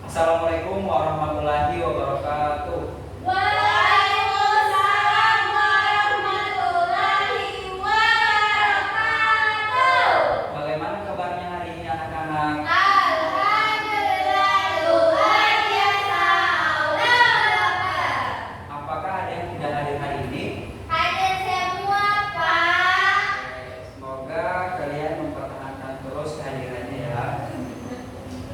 Assalamualaikum warahmatullahi wabarakatuh. Waalaikumsalam warahmatullahi wabarakatuh. Bagaimana kabarnya hari ini anak-anak? Alhamdulillah luar biasa. Apakah ada yang tidak hadir hari ini? Hadir semua, Pak. Semoga kalian mempertahankan terus kehadirannya ya.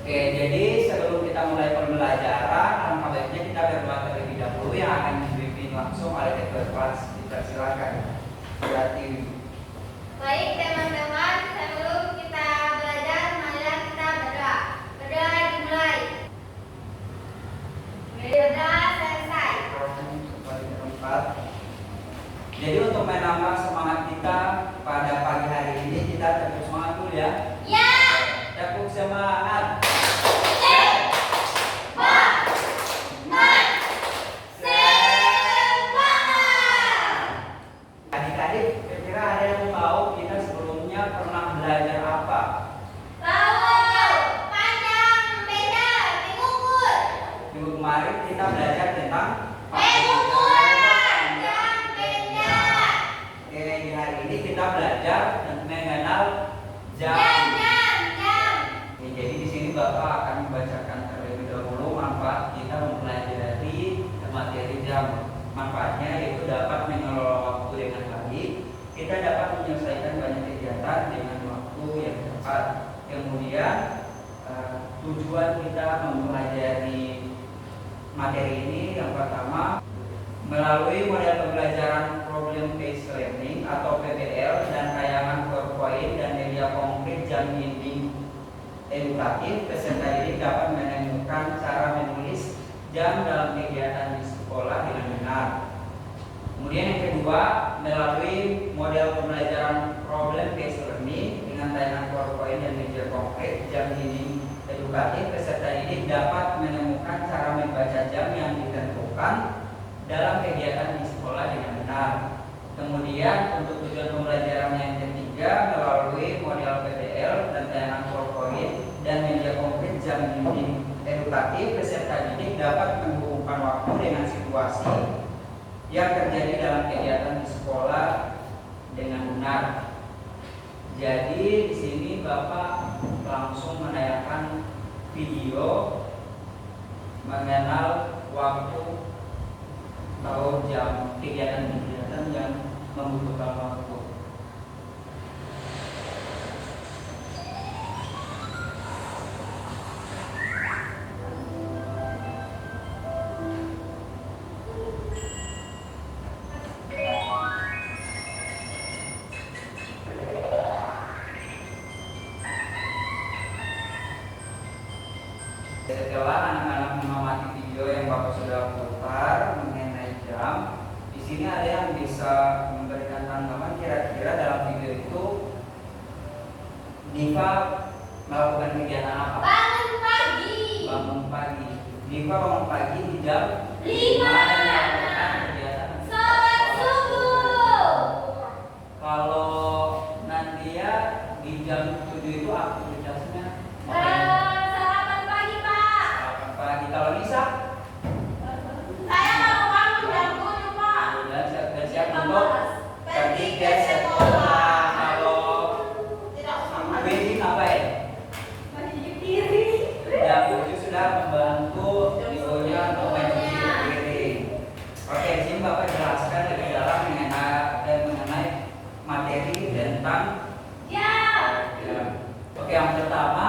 Oke, jadi sebelum kita mulai pembelajaran, alangkah baiknya kita berdoa terlebih dahulu yang akan dipimpin langsung oleh ketua kelas. Kita silakan. Berarti Baik teman-teman, sebelum kita belajar, marilah kita berdoa. Berdoa dimulai. Berdoa selesai. kembali ke tempat. Jadi untuk menambah semangat kita pada pagi hari ini, kita tepuk semangat dulu ya. Ya. Tepuk semangat. Adik-adik, kira-kira ada yang tahu kita sebelumnya pernah belajar apa? Minggu kemarin kita belajar tentang Oke, di hari ini kita belajar mengenal jam. Jadi di sini Bapak akan membacakan terlebih dahulu manfaat kita mempelajari materi jam. Manfaatnya yaitu dapat mengelola waktu dengan baik, kita dapat menyelesaikan banyak kegiatan dengan waktu yang tepat. Kemudian tujuan kita mempelajari materi ini yang pertama melalui model pembelajaran problem based learning atau PBL dan tayangan PowerPoint dan media konkret jam dinding edukatif, peserta didik dapat menemukan cara menulis jam dalam kegiatan di sekolah dengan benar. Kemudian yang kedua, melalui model pembelajaran problem based learning dengan tayangan PowerPoint dan media konkret jam dinding edukatif, peserta didik dapat menemukan cara membaca jam yang ditentukan dalam kegiatan di sekolah dengan benar. Kemudian untuk tujuan pembelajaran yang ketiga, melalui model PBL dan tayangan PowerPoint dan media konkret jam dinding edukatif, peserta didik dapat menghubungkan waktu dengan situasi yang terjadi dalam kegiatan di sekolah dengan benar. Jadi di sini Bapak langsung menayangkan video mengenal waktu atau jam kegiatan-kegiatan yang membutuhkan waktu. Setelah anak-anak mengamati video yang Bapak sudah putar mengenai jam, di sini ada yang bisa memberikan tanggapan kira-kira dalam video itu Diva melakukan kegiatan apa? Bangun pagi. Bangun pagi. Diva bangun pagi di jam 5 5. dan melakukan kegiatan Sholat subuh. Kalau Nadia di jam 7 itu aktivitasnya ngapain? Sarapan pagi, Pak. Sarapan pagi. Kalau Nisa Saya mau bangun jam 7, Pak. sudah siap-siap untuk pergi ke sekolah. Kalau Tidak usah Windy ngapain? mencuci piring. Jam 7 sudah membantu ibunya untuk mencuci piring. Oke, di sini Bapak jelaskan lebih dalam mengenai materi tentang Ya. jam. Oke, yang pertama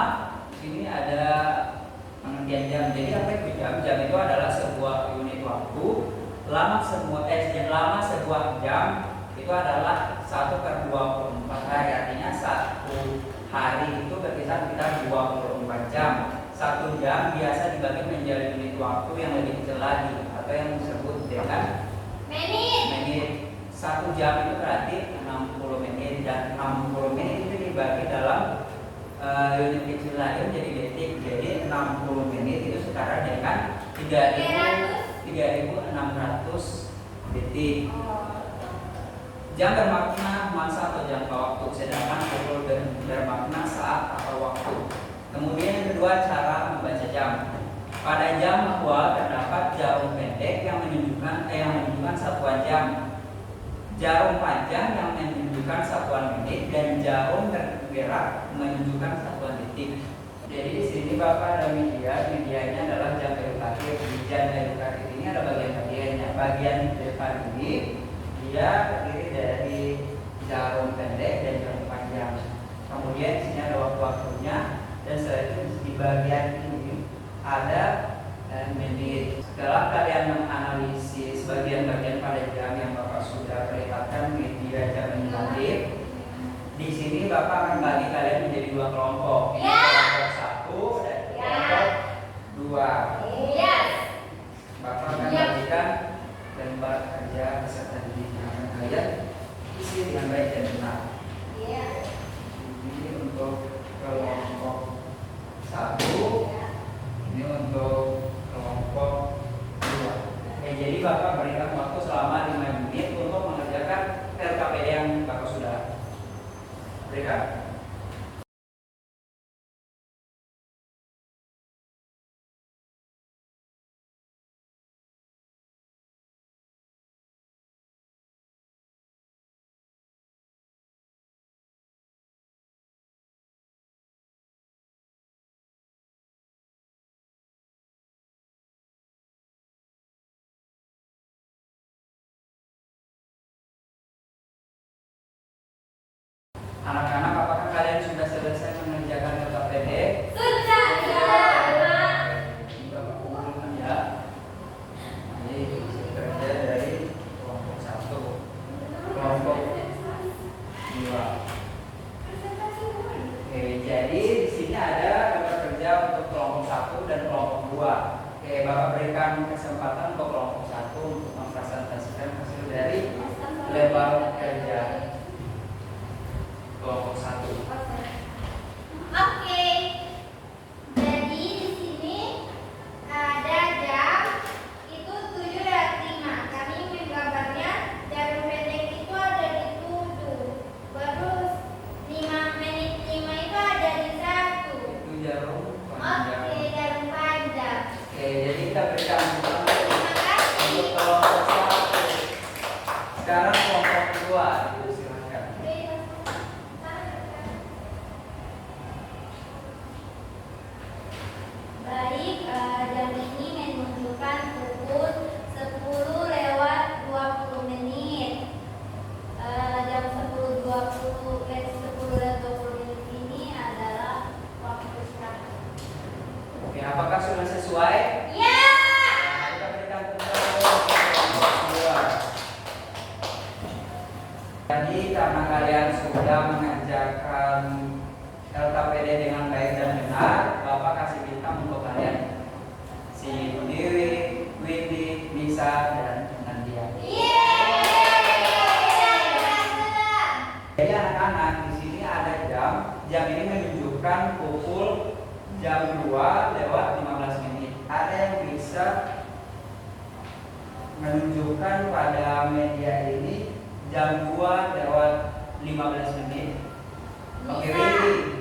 di sini ada pengertian jam. Jadi apa itu jam? Jam itu adalah sebuah unit waktu. Lama sebuah jam itu adalah 1/24 hari. Artinya satu hari itu berkisar sekitar 24 jam. Satu jam biasa dibagi menjadi unit waktu yang lebih kecil lagi atau yang disebut dengan Menit. menit. Satu jam itu berarti 60 menit dan 60 menit itu dibagi dalam unit kecil lain jadi detik. Jadi 60 menit itu setara dengan 3.600 detik. Jam bermakna masa atau jangka waktu, sedangkan pukul bermakna saat atau waktu. Kemudian yang kedua, cara membaca jam. Pada jam manual terdapat jarum pendek yang menunjukkan satuan jam, jarum panjang yang menunjukkan satuan menit, dan jarum bergerak menunjukkan satuan detik. Jadi di sini Bapak ada medianya adalah jam edukatif. Di jam edukatif ini ada bagian-bagiannya. Bagian depan ini dia terdiri dari jarum pendek dan jarum panjang. Kemudian di sini ada waktu-waktunya, dan setelah itu di bagian ini ada menit. Setelah kalian menganalisis bagian-bagian pada jam yang Bapak sudah perlihatkan media jam edukatif, di sini Bapak akan bagi kalian menjadi dua kelompok. Kelompok 1 dan kelompok 2. Bapak akan bagikan lembar kerja beserta didikan kalian isi dengan baik dan benar. Ini untuk kelompok 1, ini untuk kelompok 2. Jadi Bapak berikan waktu selama 5 menit untuk mengerjakan LKPD yang Bapak sudah berikan. Anak-anak, apakah kalian sudah selesai mengerjakan LKPD? Sudah, Bapak kumpulkan ya. Ini kerja dari kelompok 1, kelompok 2. Oke, jadi di sini ada lembar kerja untuk kelompok 1 dan kelompok 2. Oke, Bapak berikan kesempatan untuk kelompok 1 untuk mempresentasikan hasil dari lembar kerja kelompok 1. Oke. Jadi di sini ada jam itu 7:05. Kami menggambarnya jarum pendek itu ada di 7. Baru 5 menit 5 itu ada di 1. Itu jarum panjang. Oke, jarum panjang. Oke, jadi kita berikan Terima kasih. untuk kelompok 1. Sekarang kelompok 2, silakan. Baik, jam ini menunjukkan pukul 10:20 menit. Jam 10:20 ini adalah waktu istirahat. Oke, apakah sudah sesuai? Ya. Kita berikan tepuk tangan untuk kelompok 2. Jadi karena kalian sudah mengerjakan LKPD dengan baik dan benar, Bapak kasih bintang untuk kalian. Si Dewi, Windy, Nisa, dan Nandia. Jadi anak-anak, di sini ada jam. Jam ini menunjukkan pukul jam 2:15 menit. Ada yang bisa menunjukkan pada media ini jam 2:15 menit. Oke,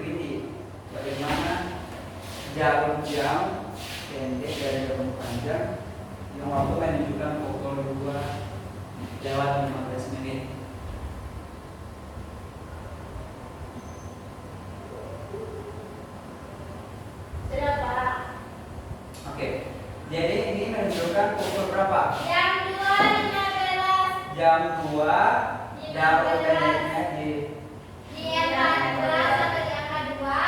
Windy, bagaimana jarum jam pendek dari jarum panjang yang waktu menunjukkan pukul 2:15 menit? Sudah, Pak. Oke, jadi ini menunjukkan pukul berapa? Jam 2:15. Jam 2, jarum pendeknya di Di angka 2 sampai di angka 2.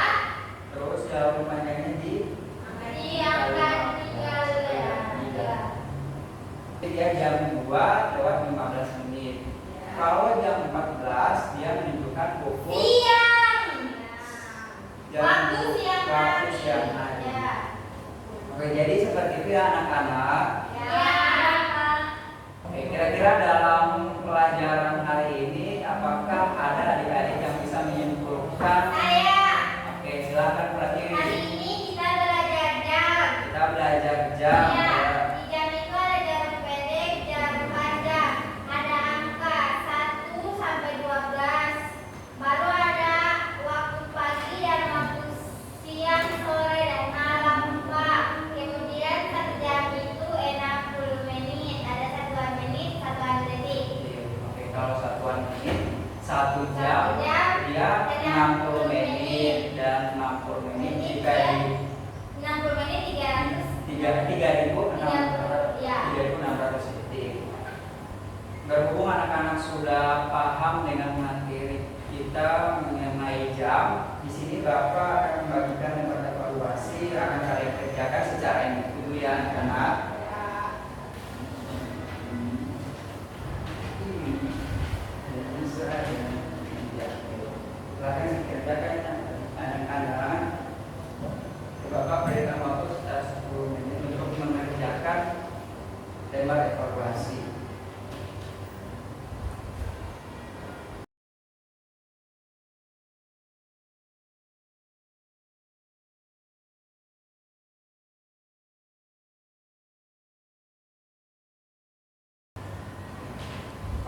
terus jarum panjangnya di Di angka 3. dia jam 2:15 menit. Kalau jam 14 dia menunjukkan pukul Siang. jam waktu siang hari. Ya. Oke, jadi seperti itu ya anak-anak. Ya. Oke, kira-kira dalam pelajaran hari ini 60 menit dan 60 menit jika di 60 menit 3.600 ya. detik. Berhubung anak-anak sudah paham dengan materi kita mengenai jam, di sini Bapak akan membagikan lembar evaluasi akan kalian kerjakan secara individu ya anak-anak. Silahkan dikerjakan anak-anak. Bapak berikan waktu sekitar 10 menit untuk mengerjakan lembar evaluasi.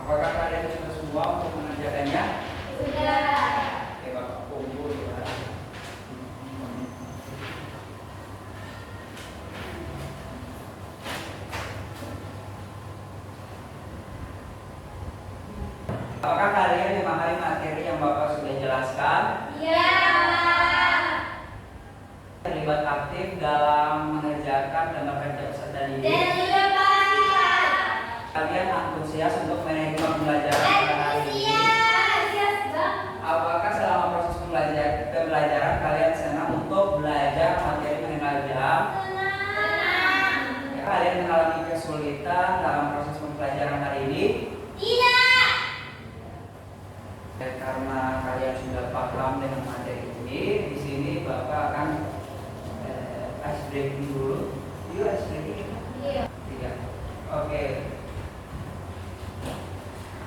Apakah kalian sudah semua untuk mengerjakannya? Sudah. Oke, Bapak kumpul ya. Apakah kalian memahami materi yang Bapak sudah jelaskan? Iya. Terlibat aktif dalam mengerjakan lembar kerja peserta didik. Kalian antusias untuk menerima pembelajaran pada hari ini? Apakah selama proses pembelajaran kalian senang untuk belajar materi mengenal jam? Kalian mengalami kesulitan dalam proses pembelajaran hari ini? Tidak. Karena kalian sudah paham dengan materi ini, di sini Bapak akan ice breaking dulu. Yuk ice breaking. Iya. Tidak. Oke.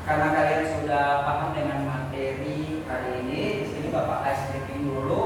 Karena kalian sudah paham dengan materi hari ini, di sini Bapak ice breaking dulu